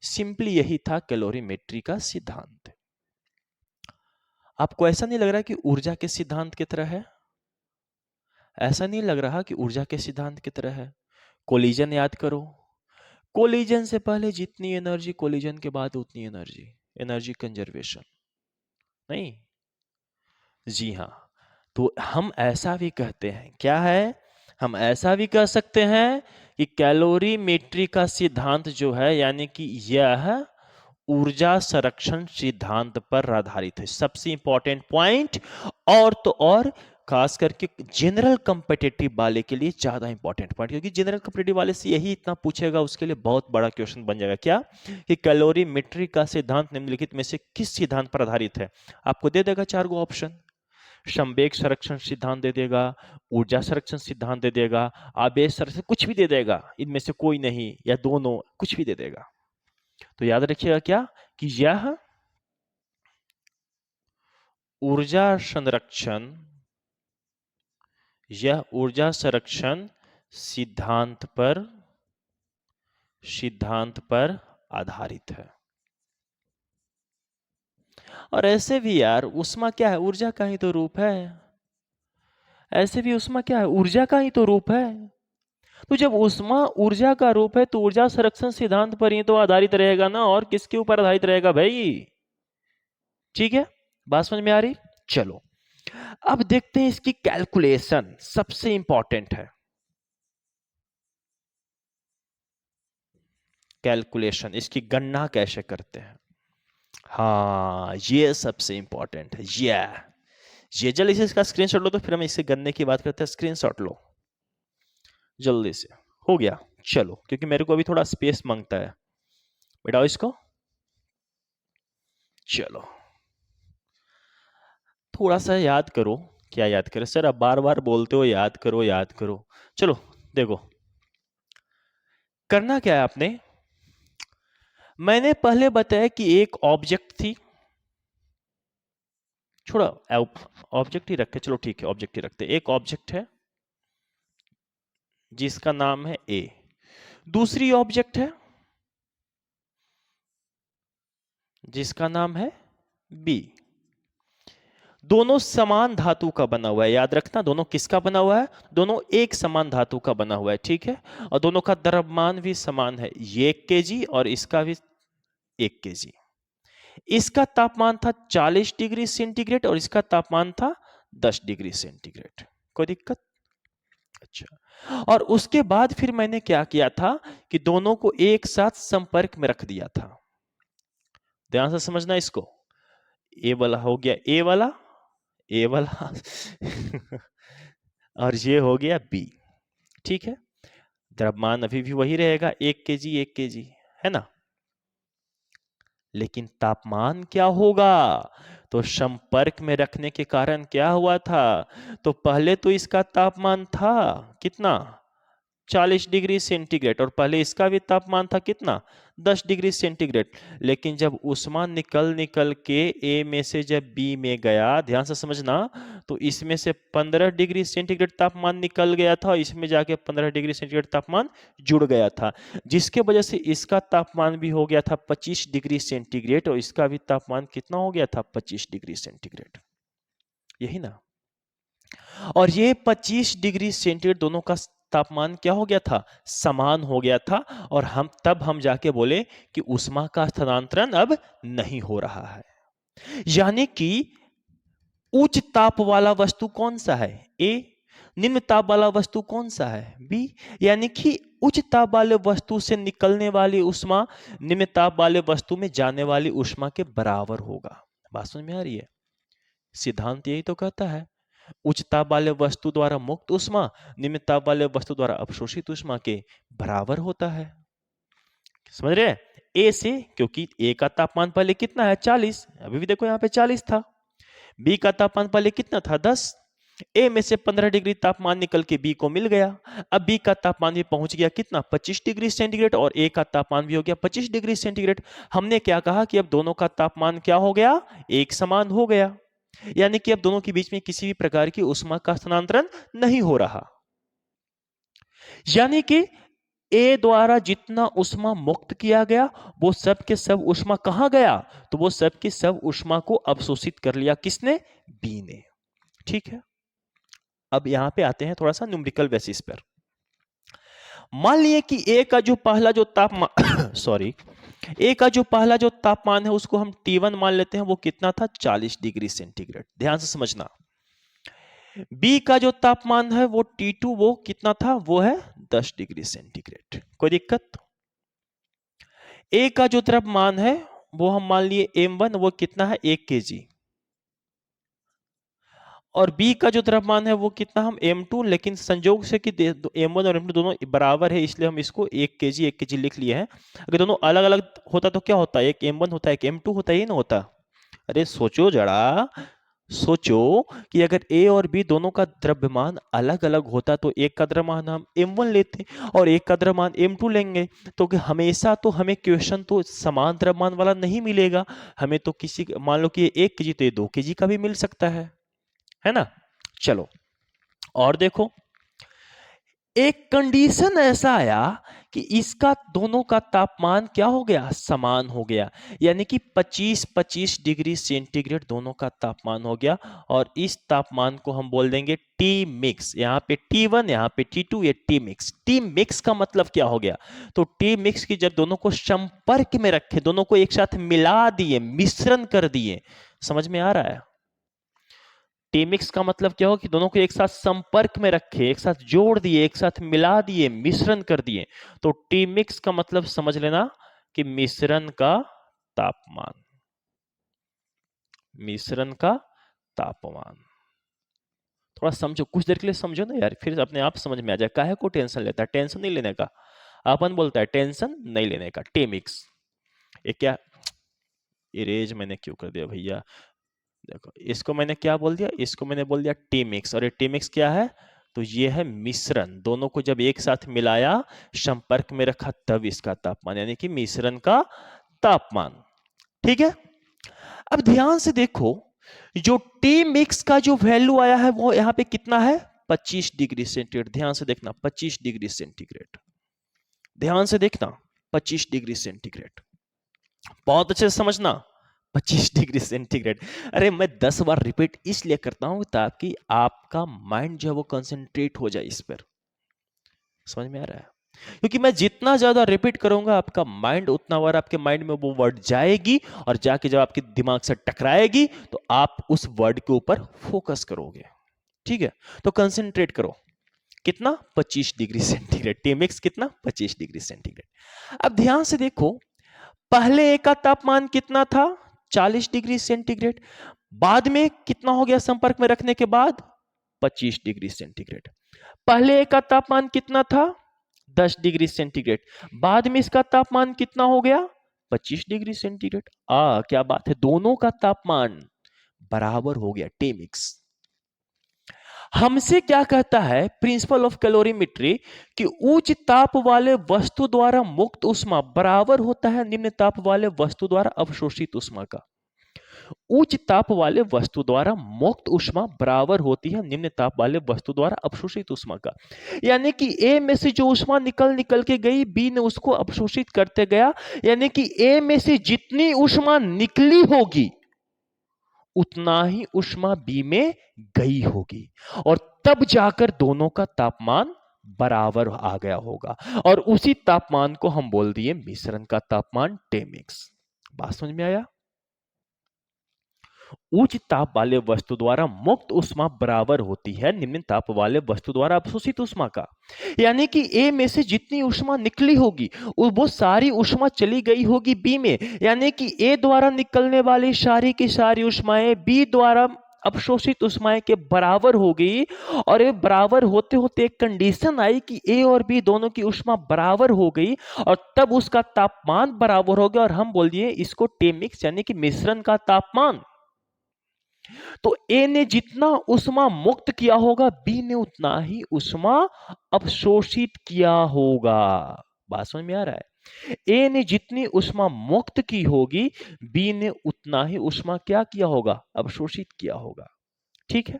सिंपली यही था कैलोरीमेट्री का सिद्धांत। आपको ऐसा नहीं लग रहा कि ऊर्जा के सिद्धांत की तरह है? ऐसा नहीं लग रहा कि ऊर्जा के सिद्धांत की तरह है? कोलिजन याद करो, कोलिजन से पहले जितनी एनर्जी, कोलिजन के बाद उतनी एनर्जी कंजर्वेशन नहीं? जी हाँ। तो हम ऐसा भी कहते हैं, क्या है, हम ऐसा भी कह सकते हैं कि कैलोरीमेट्री का सिद्धांत जो है, यानी कि यह ऊर्जा संरक्षण सिद्धांत पर आधारित है। सबसे इंपॉर्टेंट पॉइंट, और तो और खास करके जनरल कॉम्पिटिटिव वाले के लिए ज्यादा इंपॉर्टेंट पॉइंट, क्योंकि जनरल कॉम्पिटिटिव वाले से यही इतना पूछेगा, उसके लिए बहुत बड़ा क्वेश्चन बन जाएगा। क्या कि कैलोरीमेट्री का सिद्धांत निम्नलिखित में से किस सिद्धांत पर आधारित है? आपको दे देगा 4 गो ऑप्शन, संवेग संरक्षण सिद्धांत दे देगा, ऊर्जा संरक्षण सिद्धांत दे देगा, आवेश संरक्षण, कुछ भी दे देगा, इनमें से कोई नहीं या दोनों, कुछ भी दे देगा। तो याद रखिएगा क्या कि यह ऊर्जा संरक्षण सिद्धांत पर आधारित है। और ऐसे भी यार ऊष्मा क्या है, ऊर्जा का ही तो रूप है। ऐसे भी ऊष्मा क्या है, ऊर्जा का ही तो रूप है। तो जब ऊष्मा ऊर्जा का रूप है, तो ऊर्जा संरक्षण सिद्धांत पर ही तो आधारित रहेगा ना, और किसके ऊपर आधारित रहेगा भाई? ठीक है, बात समझ में आ रही? चलो अब देखते हैं इसकी कैलकुलेशन, सबसे इंपॉर्टेंट है कैलकुलेशन, इसकी गणना कैसे करते हैं। हाँ ये सबसे इंपॉर्टेंट है। ये जल्दी से इसका स्क्रीनशॉट लो, तो फिर हम इससे गणने की बात करते हैं। स्क्रीनशॉट लो जल्दी से। हो गया, चलो, क्योंकि मेरे को अभी थोड़ा स्पेस मांगता है। बिठाओ इसको, चलो थोड़ा सा याद करो। क्या याद करें सर, अब बार बार बोलते हो याद करो याद करो। चलो देखो करना क्या है आपने, मैंने पहले बताया कि एक ऑब्जेक्ट थी, छोड़ा ऑब्जेक्ट ही रखे, चलो ठीक है ऑब्जेक्ट ही रखते। एक ऑब्जेक्ट है जिसका नाम है ए, दूसरी ऑब्जेक्ट है जिसका नाम है बी। दोनों समान धातु का बना हुआ है, याद रखना दोनों किसका बना हुआ है, दोनों एक समान धातु का बना हुआ है, ठीक है। और दोनों का द्रव्यमान भी समान है, ये 1 kg और इसका भी 1 kg। इसका तापमान था 40 डिग्री सेंटीग्रेड और इसका तापमान था 10 डिग्री सेंटीग्रेड। कोई दिक्कत? अच्छा, और उसके बाद फिर मैंने क्या किया था कि दोनों को एक साथ संपर्क में रख दिया था। ध्यान से समझना इसको, ए वाला हो गया ए वाला, ए वाला और ये हो गया बी, ठीक है। द्रव्यमान अभी भी वही रहेगा 1 kg 1 kg, है ना। लेकिन तापमान क्या होगा, तो संपर्क में रखने के कारण क्या हुआ था, तो पहले तो इसका तापमान था कितना 40 डिग्री सेंटीग्रेड और पहले इसका भी तापमान था कितना 10 डिग्री सेंटीग्रेड। लेकिन जब ऊष्मा निकल निकल के ए में से जब बी में गया, ध्यान से समझना, तो इसमें से 15 डिग्री सेंटीग्रेड तापमान निकल गया था और इसमें जाके 15 डिग्री सेंटीग्रेड तापमान जुड़ गया था, जिसके वजह से इसका तापमान भी हो गया था 25 डिग्री सेंटीग्रेड और इसका भी तापमान कितना हो गया था 25 डिग्री सेंटीग्रेड, यही ना। और ये 25 डिग्री सेंटीग्रेड दोनों का तापमान क्या हो गया था, समान हो गया था। और हम जाके बोले कि ऊष्मा का स्थानांतरण अब नहीं हो रहा है। यानी कि उच्च ताप वाला वस्तु कौन सा है, ए। निम्न ताप वाला वस्तु कौन सा है, बी। यानी कि उच्च ताप वाले वस्तु से निकलने वाली ऊष्मा निम्न ताप वाले वस्तु में जाने वाली ऊष्मा के बराबर होगा। बात समझ में आ रही है, सिद्धांत यही तो कहता है, उच्च ताप वाले वस्तु द्वारा मुक्त ऊष्मा निम्न ताप वाले वस्तु द्वारा अवशोषित ऊष्मा के बराबर होता है। समझ रहे, ए से, क्योंकि ए का तापमान पहले कितना है 40, अभी भी देखो यहाँ पे 40 था। बी का तापमान पहले कितना था 10, ए में से 15 डिग्री तापमान निकल के बी को मिल गया। अब बी का तापमान भी पहुंच गया कितना 25 डिग्री सेंटीग्रेड और ए का तापमान भी हो गया 25 डिग्री सेंटीग्रेड। हमने क्या कहा कि अब दोनों का तापमान क्या हो गया, एक समान हो गया। यानी कि अब दोनों के बीच में किसी भी प्रकार की ऊष्मा का स्थानांतरण नहीं हो रहा। यानी कि ए द्वारा जितना ऊष्मा मुक्त किया गया वो सब के सब ऊष्मा कहां गया, तो वो सब के सब ऊष्मा को अवशोषित कर लिया किसने, बी ने, ठीक है। अब यहां पे आते हैं थोड़ा सा न्यूमेरिकल बेसिस पर। मान लिए कि ए का जो पहला जो तापमान सॉरी ए का जो पहला जो तापमान है उसको हम T1 मान लेते हैं, वो कितना था 40 डिग्री सेंटीग्रेड। ध्यान से समझना, बी का जो तापमान है वो T2 वो कितना था, वो है 10 डिग्री सेंटीग्रेड। कोई दिक्कत? ए का जो द्रव्यमान है वो हम मान लिए M1 वो कितना है 1 kg और बी का जो द्रव्यमान है वो कितना हम M2, लेकिन संयोग से कि M1 और M2 दोनों बराबर है इसलिए हम इसको 1 kg लिख लिए हैं। अगर दोनों अलग अलग होता तो क्या होता, एक M1 होता है एक M2 होता, ही ना होता। अरे सोचो जरा, सोचो कि अगर ए और बी दोनों का द्रव्यमान अलग अलग होता तो एक का द्रव्यमान हम M1 लेते और एक का द्रव्यमान M2 लेंगे, तो कि हमेशा तो हमें क्वेश्चन तो समान द्रव्यमान वाला नहीं मिलेगा, हमें तो किसी मान लो कि 1 kg तो ये 2 kg का भी मिल सकता है ना। चलो और देखो, एक कंडीशन ऐसा आया कि इसका दोनों का तापमान क्या हो गया, समान हो गया। यानी कि 25-25 डिग्री सेंटीग्रेड दोनों का तापमान हो गया और इस तापमान को हम बोल देंगे टी मिक्स। यहाँ पे T1 यहाँ पे T2, ये टी मिक्स। टी मिक्स का मतलब क्या हो गया, तो टी मिक्स की जब दोनों को संपर्क में रखे, दोनों को एक साथ मिला दिए, मिश्रण कर दिए, समझ में आ रहा है। टीमिक्स का मतलब क्या हो कि दोनों को एक साथ संपर्क में रखे, एक साथ जोड़ दिए, एक साथ मिला दिए, मिश्रण कर दिए। तो टीमिक्स का मतलब समझ लेना कि मिश्रण का तापमान, मिश्रण का तापमान। थोड़ा समझो, कुछ देर के लिए समझो ना यार, फिर अपने आप समझ में आ जाए। काहे को टेंशन लेता है, टेंशन नहीं लेने का, अपन बोलता है टेंशन नहीं लेने का। टीमिक्स ये क्या, इरेज मैंने क्यों कर दिया भैया, देखो इसको मैंने क्या बोल दिया, इसको मैंने बोल दिया टी मिक्स, और ये टी मिक्स क्या है, तो ये है मिश्रण, दोनों को जब एक साथ मिलाया, संपर्क में रखा, तब इसका तापमान, यानी कि मिश्रण का तापमान। ठीक है, अब ध्यान से देखो, जो टी मिक्स का जो वैल्यू आया है वो यहां पे कितना है, 25 डिग्री सेंटीग्रेड। ध्यान से देखना, 25 डिग्री सेंटीग्रेड, ध्यान से देखना, 25 डिग्री सेंटीग्रेड, बहुत अच्छे से समझना, 25 डिग्री सेंटीग्रेड। अरे मैं 10 बार रिपीट इसलिए करता हूं ताकि आपका माइंड जो है वो कंसंट्रेट हो जाए इस पर। समझ में आ रहा है, क्योंकि मैं जितना ज्यादा रिपीट करूंगा आपका माइंड उतना बार आपके माइंड में वो वर्ड जाएगी, और जाके जब आपके दिमाग से टकराएगी तो आप उस वर्ड के ऊपर फोकस करोगे। ठीक है, तो कंसंट्रेट करो, कितना, 25 डिग्री सेंटीग्रेड, टीमिक्स कितना, 25 डिग्री सेंटीग्रेड। अब ध्यान से देखो, पहले ए का तापमान कितना था, 40 डिग्री सेंटीग्रेड, बाद में कितना हो गया संपर्क में रखने के बाद, 25 डिग्री सेंटीग्रेड। पहले ए का तापमान कितना था, 10 डिग्री सेंटीग्रेड, बाद में इसका तापमान कितना हो गया, 25 डिग्री सेंटीग्रेड। क्या बात है, दोनों का तापमान बराबर हो गया, टेमिक्स। हमसे क्या कहता है प्रिंसिपल ऑफ कैलोरीमेट्री, कि उच्च ताप वाले वस्तु द्वारा मुक्त उष्मा बराबर होता है निम्न ताप वाले वस्तु द्वारा अवशोषित उष्मा का। उच्च ताप वाले वस्तु द्वारा मुक्त उष्मा बराबर होती है निम्न ताप वाले वस्तु द्वारा अवशोषित उष्मा का। यानी कि ए में से जो उष्मा निकल निकल के गई, बी ने उसको अवशोषित करते गया, यानी कि ए में से जितनी उष्मा निकली होगी उतना ही उष्मा बी में गई होगी, और तब जाकर दोनों का तापमान बराबर आ गया होगा, और उसी तापमान को हम बोल दिए मिश्रण का तापमान, टेमिक्स। बात समझ में आया? उच्च ताप वाले वस्तु द्वारा मुक्त उष्मा बराबर होती है निम्न ताप वाले वस्तु द्वारा अवशोषित उष्मा का। यानी कि ए में से जितनी उष्मा निकली होगी वो सारी उष्मा चली गई होगी बी में, यानी कि ए द्वारा निकलने वाली सारी की सारी उष्माएं बी द्वारा अवशोषित उष्माएं के बराबर हो गई, और ये बराबर होते होते एक कंडीशन आई कि ए और बी दोनों की उष्मा बराबर हो गई, और तब उसका तापमान बराबर हो गया, और हम बोल दिए इसको टेमिक्स यानी कि मिश्रण का तापमान। तो ए ने जितना उष्मा मुक्त किया होगा, बी ने उतना ही उष्मा अवशोषित किया होगा। बात समझ में आ रहा है? ए ने जितनी उष्मा मुक्त की होगी, बी ने उतना ही उष्मा क्या किया होगा, अवशोषित किया होगा। ठीक है,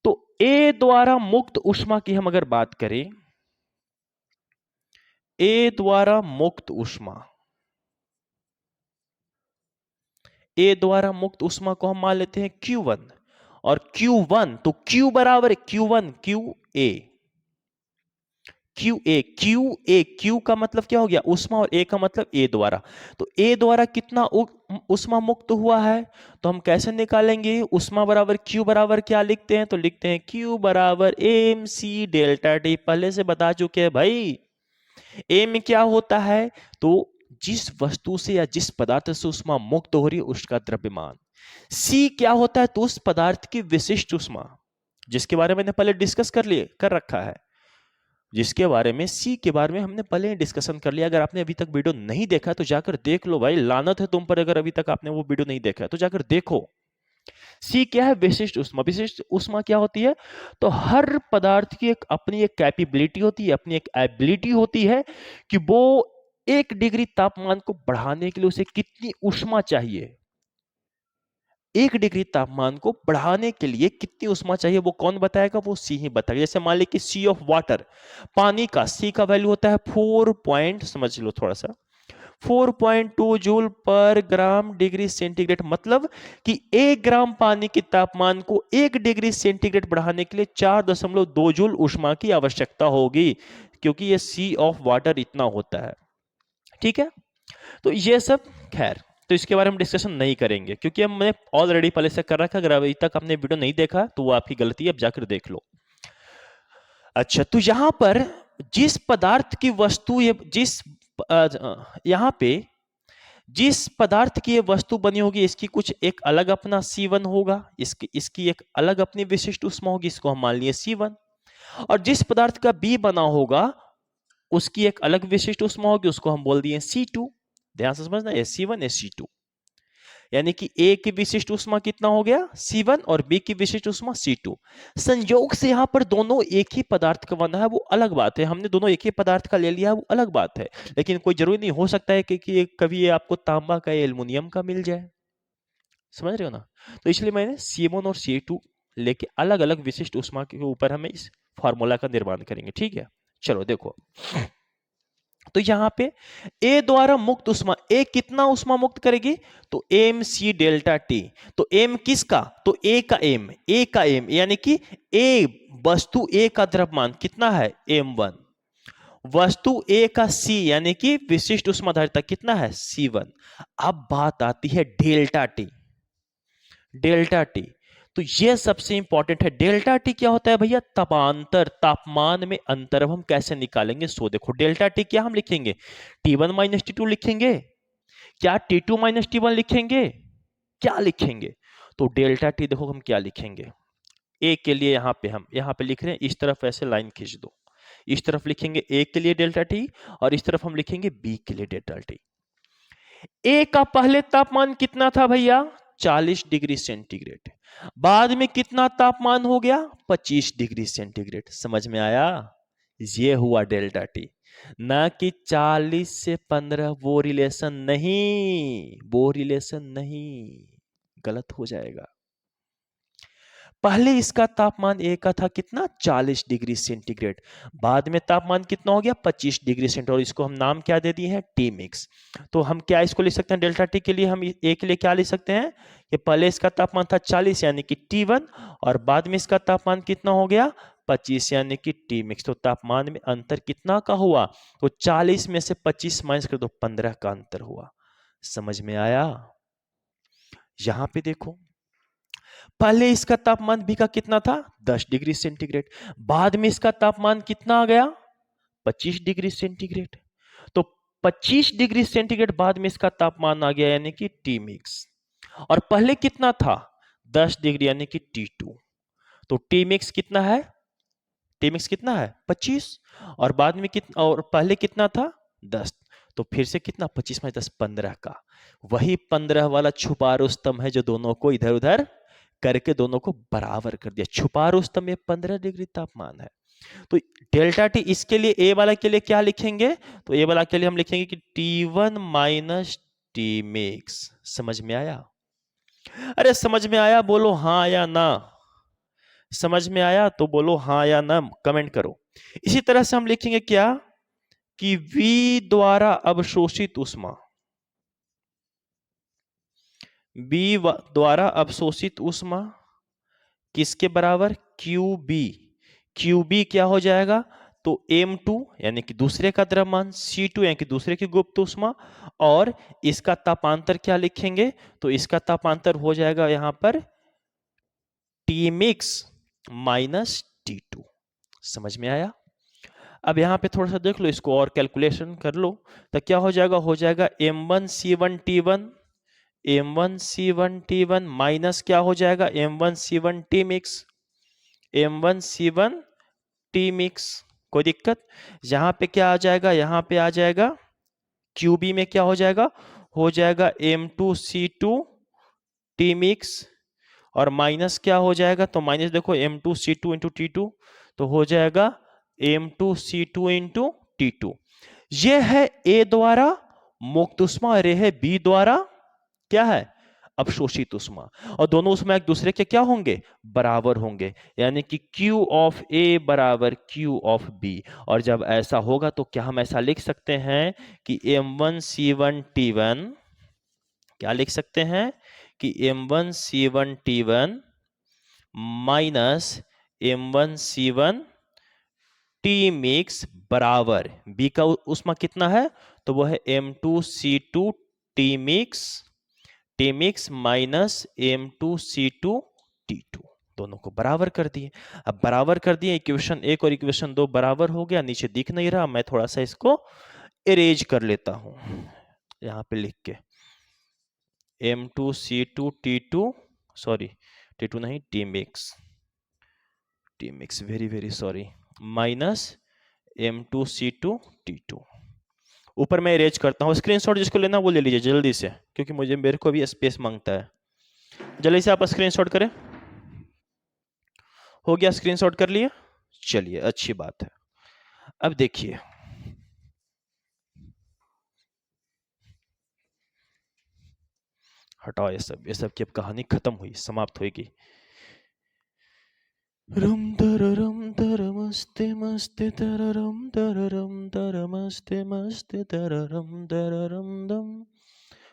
तो ए द्वारा मुक्त उष्मा की हम अगर बात करें, ए द्वारा मुक्त उष्मा, ए द्वारा मुक्त उष्मा को हम मान लेते हैं Q1, और Q1 तो Q बराबर है Q1 QA, Q का मतलब क्या हो गया, उष्मा, और A का मतलब A द्वारा। तो A द्वारा कितना उष्मा मुक्त हुआ है, तो हम कैसे निकालेंगे, उष्मा बराबर Q बराबर क्या लिखते हैं, तो लिखते हैं Q बराबर MC डेल्टा T। पहले से बता चुके हैं भाई, A में क्या होता है, तो जिस वस्तु से या जिस पदार्थ से उष्मा मुक्त हो रही है उसका द्रव्यमान। C क्या होता है, तो उस पदार्थ की विशिष्ट उष्मा, जिसके बारे में मैंने पहले डिस्कस कर रखा है, जिसके बारे में C के बारे में हमने पहले डिस्कशन कर लिया। अगर आपने अभी तक वीडियो नहीं देखा तो जाकर देख लो भाई, लानत है तुम पर अगर अभी तक आपने वो वीडियो नहीं देखा तो जाकर देखो। C क्या है, विशिष्ट उष्मा। विशिष्ट उष्मा क्या होती है, तो हर पदार्थ की एक अपनी एक कैपेबिलिटी होती है, अपनी एक एबिलिटी होती है कि वो 1 डिग्री तापमान को बढ़ाने के लिए उसे कितनी उष्मा चाहिए, 1 डिग्री तापमान को बढ़ाने के लिए कितनी उष्मा चाहिए, वो कौन बताएगा, वो सी ही बताएगा। जैसे मान लीजिए कि सी ऑफ वाटर, पानी का सी का वैल्यू होता है 4 पॉइंट, समझ लो थोड़ा सा, 4.2 जूल पर ग्राम डिग्री सेंटीग्रेड, मतलब कि 1 ग्राम पानी के तापमान को 1 डिग्री सेंटीग्रेड बढ़ाने के लिए 4.2 जूल उष्मा की आवश्यकता होगी, क्योंकि ये सी ऑफ वाटर इतना होता है। ठीक है, तो ये सब खैर, तो इसके बारे में डिस्कशन नहीं करेंगे क्योंकि अब मैंने ऑलरेडी पहले से कर रखा है। अगर अभी तक आपने वीडियो नहीं देखा तो वो आपकी गलती है, अब जाकर देख लो। अच्छा, तो यहां पर जिस पदार्थ की वस्तु, यहां पे जिस पदार्थ की ये वस्तु बनी होगी इसकी कुछ एक अलग अपना C1 होगा, इसकी एक अलग अपनी विशिष्ट उष्मा होगी, इसको हम मान लिए C1। और जिस पदार्थ का B बना होगा उसकी एक अलग विशिष्ट उष्मा होगी, उसको हम बोल दिए C2। ध्यान से समझना, ये C1 है C2। यानी कि ए की विशिष्ट ऊष्मा कितना हो गया C1 और बी की विशिष्ट ऊष्मा C2। संयोग से यहां पर दोनों एक ही पदार्थ का बना है वो अलग बात है, हमने दोनों एक ही पदार्थ का ले लिया वो अलग बात है, लेकिन कोई जरूरी नहीं, हो सकता है कि कभी ये आपको तांबा का या एल्युमिनियम का मिल जाए, समझ रहे हो ना। तो इसलिए मैंने C1 और C2 लेके अलग अलग विशिष्ट ऊष्मा के ऊपर हमें इस फॉर्मूला का निर्माण करेंगे, ठीक है। चलो देखो, तो यहां पे ए द्वारा मुक्त उष्मा, ए कितना उष्मा मुक्त करेगी, तो एम सी डेल्टा टी। तो एम किसका, तो ए का एम, ए का एम यानी कि ए वस्तु ए का द्रव्यमान कितना है m1, वस्तु ए का सी यानी कि विशिष्ट उष्माधारिता कितना है C1। अब बात आती है डेल्टा टी, डेल्टा टी, तो यह सबसे इंपॉर्टेंट है। डेल्टा टी क्या होता है भैया, तापांतर, तापमान में अंतर। अब हम कैसे निकालेंगे, सो देखो डेल्टा टी क्या हम लिखेंगे, T1 माइनस T2 लिखेंगे, क्या T2 माइनस T1 लिखेंगे, क्या लिखेंगे, तो डेल्टा टी देखो हम क्या लिखेंगे, ए के लिए यहां पे हम यहां पे लिख रहे हैं, इस तरफ ऐसे लाइन खींच दो, इस तरफ लिखेंगे ए के लिए डेल्टा टी और इस तरफ हम लिखेंगे बी के लिए डेल्टा टी। ए का पहले तापमान कितना था भैया 40 डिग्री सेंटीग्रेड, बाद में कितना तापमान हो गया 25 डिग्री सेंटीग्रेड, समझ में आया, ये हुआ डेल्टा टी। ना कि 40 से 15, वो रिलेशन नहीं, वो रिलेशन नहीं, गलत हो जाएगा। पहले इसका तापमान ए का था कितना 40 डिग्री सेंटीग्रेड, बाद में तापमान कितना हो गया 25 डिग्री सेंटीग्रेड, और इसको हम नाम क्या दे दिए हैं टी मिक्स। तो हम क्या इसको लिख सकते हैं डेल्टा टी के लिए, हम ए के लिए क्या लिख सकते हैं कि पहले इसका तापमान था 40 यानी कि T1 और बाद में इसका तापमान कितना हो गया 25 यानी कि टी मिक्स। तो तापमान में अंतर कितना का हुआ, तो 40 में से 25 माइनस कर दो 15 का अंतर हुआ, समझ में आया। यहां पे देखो पहले इसका तापमान बी का कितना था 10 डिग्री सेंटीग्रेड, बाद में इसका तापमान कितना आ गया 25 डिग्री सेंटीग्रेड। तो 25 डिग्री सेंटीग्रेड बाद में इसका तापमान आ गया यानी कि टी मिक्स, और पहले कितना था 10 डिग्री यानी कि T2। तो टी मिक्स कितना है, टी मिक्स कितना है 25, और बाद में कितना, और पहले कितना था 10, तो फिर से कितना 25 में 10 15 का, वही 15 वाला छुपा रुस्तम है जो दोनों को इधर उधर करके दोनों को बराबर कर दिया। छुपा रुस्तम में 15 डिग्री तापमान है। तो डेल्टा टी इसके लिए ए वाला के लिए क्या लिखेंगे, तो ए वाला के लिए हम लिखेंगे कि T1 माइनस टी मिक्स। समझ में आया, अरे समझ में आया बोलो हाँ या ना, समझ में आया तो बोलो हाँ या ना, कमेंट करो। इसी तरह से हम लिखेंगे क्या कि V द्वारा अवशोषित ऊष्मा, बी द्वारा अवशोषित ऊष्मा किसके बराबर QB, QB क्या हो जाएगा, तो M2 यानी कि दूसरे का द्रव्यमान, C2 यानी कि दूसरे की गुप्त ऊष्मा, और इसका तापांतर क्या लिखेंगे, तो इसका तापांतर हो जाएगा यहां पर T मिक्स माइनस T2। समझ में आया। अब यहां पे थोड़ा सा देख लो इसको और कैलकुलेशन कर लो, तो क्या हो जाएगा, हो जाएगा M1C1T1, M1C1T1 माइनस क्या हो जाएगा M1C1T मिक्स, M1C1T मिक्स। कोई दिक्कत, यहां पे क्या आ जाएगा, यहां पे आ जाएगा QB में क्या हो जाएगा M2C2T मिक्स, और माइनस क्या हो जाएगा, तो माइनस देखो M2C2 इंटू T2, तो हो जाएगा M2C2 इंटू T2। यह है ए द्वारा मुक्त ऊष्मा और यह है बी द्वारा क्या है अवशोषित ऊष्मा, और दोनों ऊष्मा एक दूसरे के क्या होंगे बराबर होंगे, यानी कि Q ऑफ ए बराबर Q ऑफ बी। और जब ऐसा होगा तो क्या हम ऐसा लिख सकते हैं कि M1C1T1, क्या लिख सकते हैं कि M1C1T1 माइनस M1C1T मिक्स बराबर बी का ऊष्मा कितना है, तो वो है M2C2T मिक्स माइनस M2C2T2, दोनों को बराबर कर दिए। अब बराबर कर दिए, इक्वेशन 1 और इक्वेशन 2 बराबर हो गया, नीचे दिख नहीं रहा, मैं थोड़ा सा इसको इरेज कर लेता हूं यहां पे लिख के, M2C2T2, सॉरी T2 नहीं T mix, very very sorry, minus M2C2T2, ऊपर मैं इरेज करता हूँ। स्क्रीनशॉट जिसको लेना वो ले लीजिए जल्दी से, क्योंकि मेरे को भी स्पेस मांगता है। जल्दी से आप स्क्रीनशॉट करें। हो गया, स्क्रीनशॉट कर लिया? चलिए, अच्छी बात है। अब देखिए, हटाओ ये सब की अब कहानी खत्म हुई, समाप्त होगी। रम तररम तरमस्ते मस्ते तररम तररम तरमस्ते मस्ते तररम तररम दम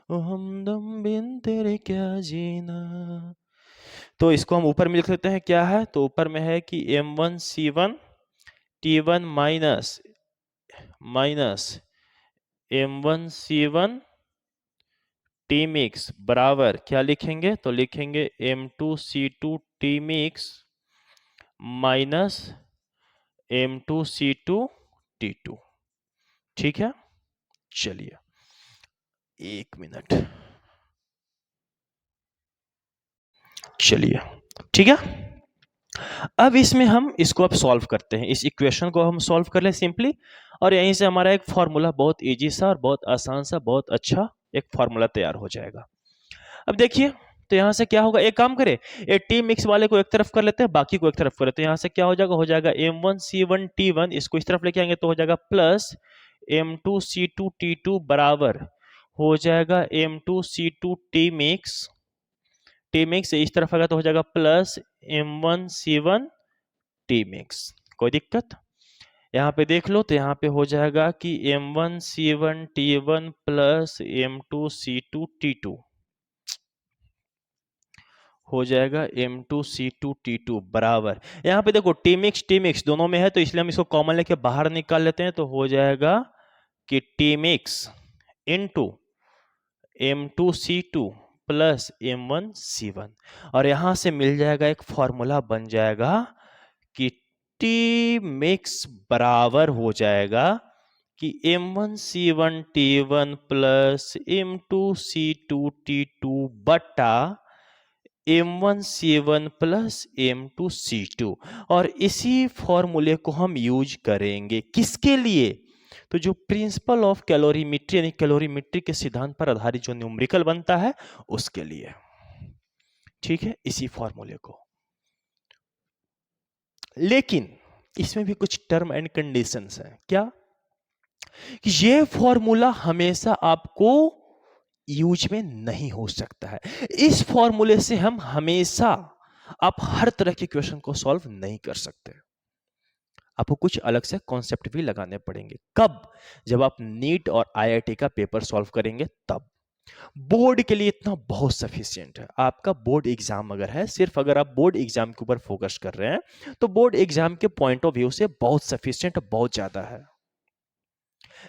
ओ हम दम बिन तेरे क्या जीना। तो इसको हम ऊपर में लिख लेते हैं, क्या है? तो ऊपर में है कि M1C1 T1 minus M1C1 T mix बराबर क्या लिखेंगे? तो लिखेंगे M2C2 T mix minus M2C2 T2। ठीक है, चलिए 1 मिनट, चलिए ठीक है। अब इसमें हम इसको अब सॉल्व करते हैं, इस इक्वेशन को हम सॉल्व कर लें सिंपली, और यहीं से हमारा एक फॉर्मूला बहुत इजी सा और बहुत आसान सा, बहुत अच्छा एक फॉर्मूला तैयार हो जाएगा। अब देखिए, तो यहां से क्या होगा, एक काम करें, ये टी मिक्स वाले को एक तरफ कर लेते हैं, बाकी को एक तरफ कर लेते हैं। यहां से क्या हो जाएगा M1C1T1, इसको इस तरफ लेके आएंगे तो हो जाएगा प्लस M2C2T2 बराबर हो जाएगा M2C2T मिक्स, टी मिक्स इस तरफ आएगा तो हो जाएगा प्लस M1C1T मिक्स। कोई दिक्कत? यहाँ पे देख लो, तो यहाँ पे हो जाएगा कि M1C1T1 प्लस M2C2T2 हो जाएगा M2C2T2 बराबर, यहाँ पे देखो टी मिक्स दोनों में है, तो इसलिए हम इसको कॉमन लेके बाहर निकाल लेते हैं, तो हो जाएगा कि T mix into M2C2 plus M1C1, और यहां से मिल जाएगा एक फॉर्मूला बन जाएगा कि टी मिक्स बराबर हो जाएगा कि M1C1T1 प्लस M2C2T2 बटा M1C1 प्लस M2C2, और इसी फॉर्मूले को हम यूज करेंगे किसके लिए? तो जो प्रिंसिपल ऑफ कैलोरीमेट्री यानी कैलोरीमेट्री के सिद्धांत पर आधारित जो न्यूमेरिकल बनता है उसके लिए। ठीक है, इसी फॉर्मूले को। लेकिन इसमें भी कुछ टर्म एंड कंडीशंस हैं। क्या? कि ये फॉर्मूला हमेशा आपको यूज में नहीं हो सकता है। इस फॉर्मूले से हम हमेशा आप हर तरह के क्वेश्चन को सॉल्व नहीं कर सकते, आपको कुछ अलग से कॉन्सेप्ट भी लगाने पड़ेंगे। कब? जब आप नीट और आईआईटी का पेपर सॉल्व करेंगे तब। बोर्ड के लिए इतना बहुत सफिशिएंट है। आपका बोर्ड एग्जाम अगर है, सिर्फ अगर आप बोर्ड एग्जाम के ऊपर फोकस कर रहे हैं तो बोर्ड एग्जाम के पॉइंट ऑफ व्यू से बहुत सफिशिएंट, बहुत ज्यादा है।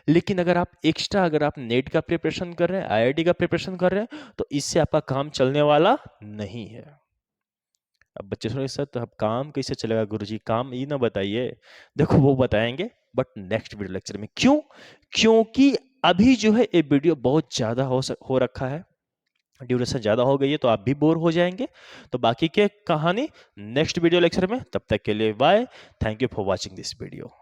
लेकिन अगर आप एक्स्ट्रा, अगर आप नेट का प्रिपरेशन कर रहे हैं, आईआईटी का प्रिपरेशन कर रहे हैं, तो इससे आपका काम चलने वाला नहीं है। अब बच्चे सोचे सर तो अब काम कैसे चलेगा गुरुजी, काम ये ना बताइए। देखो वो बताएंगे, बट नेक्स्ट वीडियो लेक्चर में। क्यों? क्योंकि अभी जो है ये वीडियो बहुत ज्यादा हो रखा है, ड्यूरेशन ज्यादा हो गई है, तो आप भी बोर हो जाएंगे। तो बाकी के कहानी नेक्स्ट वीडियो लेक्चर में। तब तक के लिए bye, thank you for watching this video.